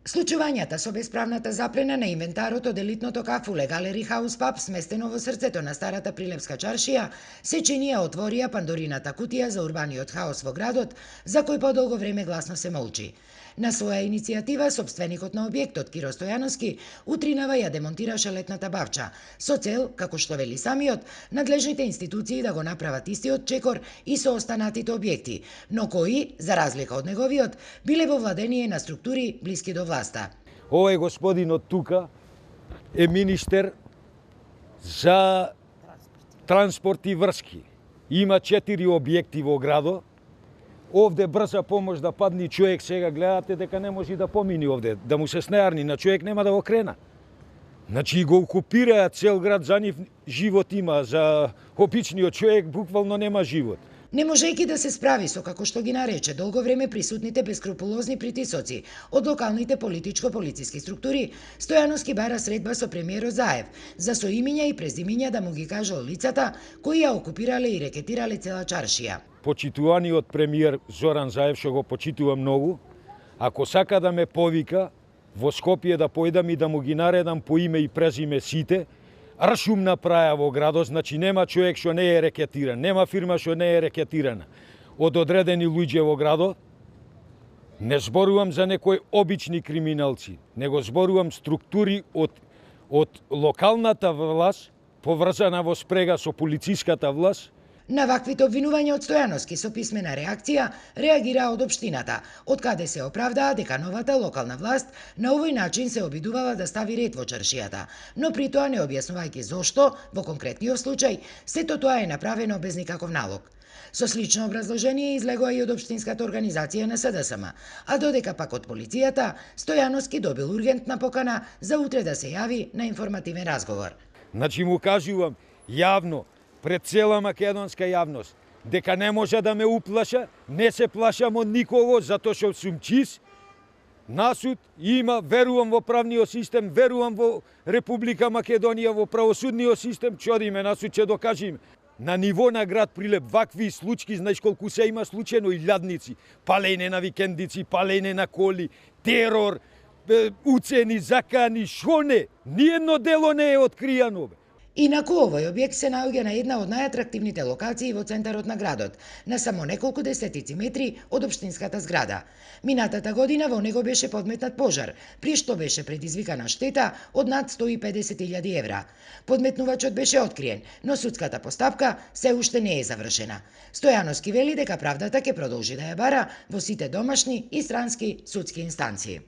Случувањата со бесправната заплена на инвентарот од елитното кафуле Галери Хаус Паб, сместено во срцето на старата Прилепска чаршија, сеченија отворија Пандорината кутија за урбаниот хаос во градот, за кој подолго време гласно се молчи. На своја иницијатива, сопственикот на објектот Киро Стојановски утринава ја демонтираше летната бавча, со цел, како што вели самиот, надлежните институции да го направат истиот чекор и со останатите објекти, но кои, за разлика од неговиот, биле во владение на структури блиски до власта. Овој господинот тука е министер за транспорт и врски. Има 4 објекти во градот. Овде брза помош да падни човек, сега гледате дека не може да помини овде, да му се снеарни на човек, нема да го крена. Значи го окупираа цел град, за нив живот има, за обичниот човек буквално нема живот. Не можејќи да се справи со, како што ги нарече, долго време присутните бескрупулозни притисоци од локалните политичко-полициски структури, Стојановски бара средба со премиерот Заев, за соимиња и презимиња да му ги каже лицата кои ја окупирале и рекетирале цела чаршија. Почитуваниот премиер Зоран Заев, што го почитувам многу, ако сака да ме повика во Скопје да појдам и да му ги наредам по име и презиме сите, ршум направа во градот, значи нема човек што не е рекетиран, нема фирма што не е рекетирана од одредени луѓе во градот. Не зборувам за некои обични криминалци, него зборувам структури од локалната власт, поврзана во спрега со полициската власт. На ваквите обвинувања од Стојановски со писмена реакција реагира од општината, од каде се оправдаа дека новата локална власт на овој начин се обидувала да стави ред во чаршијата, но при тоа не објаснувајќи зошто, во конкретниот случај, сето тоа е направено без никаков налог. Со слично образложение излегува и од општинската организација на СДСМ, а додека пак од полицијата, Стојановски добил ургентна покана за утре да се јави на информативен разговор. Значи му кажувам јавно, пред цела македонска јавност, дека не може да ме уплаша, не се плашам од никого, затоа што сум чист. Насуд има, верувам во правниот систем, верувам во Република Македонија, во правосудниот систем, чодиме насуд, ќе докажиме. На ниво на град Прилеп вакви случаи, знаеш колку се има случајно и лјадници, палење на викендици, палење на коли, терор, уцени, закани, шо не, ниедно дело не е откријано. Инаку овој објект се наоѓа на една од најатрактивните локации во центарот на градот, на само неколку десетици метри од општинската зграда. Минатата година во него беше подметнат пожар, при што беше предизвикана штета од над 150.000 евра. Подметнувачот беше откриен, но судската постапка се уште не е завршена. Стојановски вели дека правдата ќе продолжи да ја бара во сите домашни и странски судски инстанции.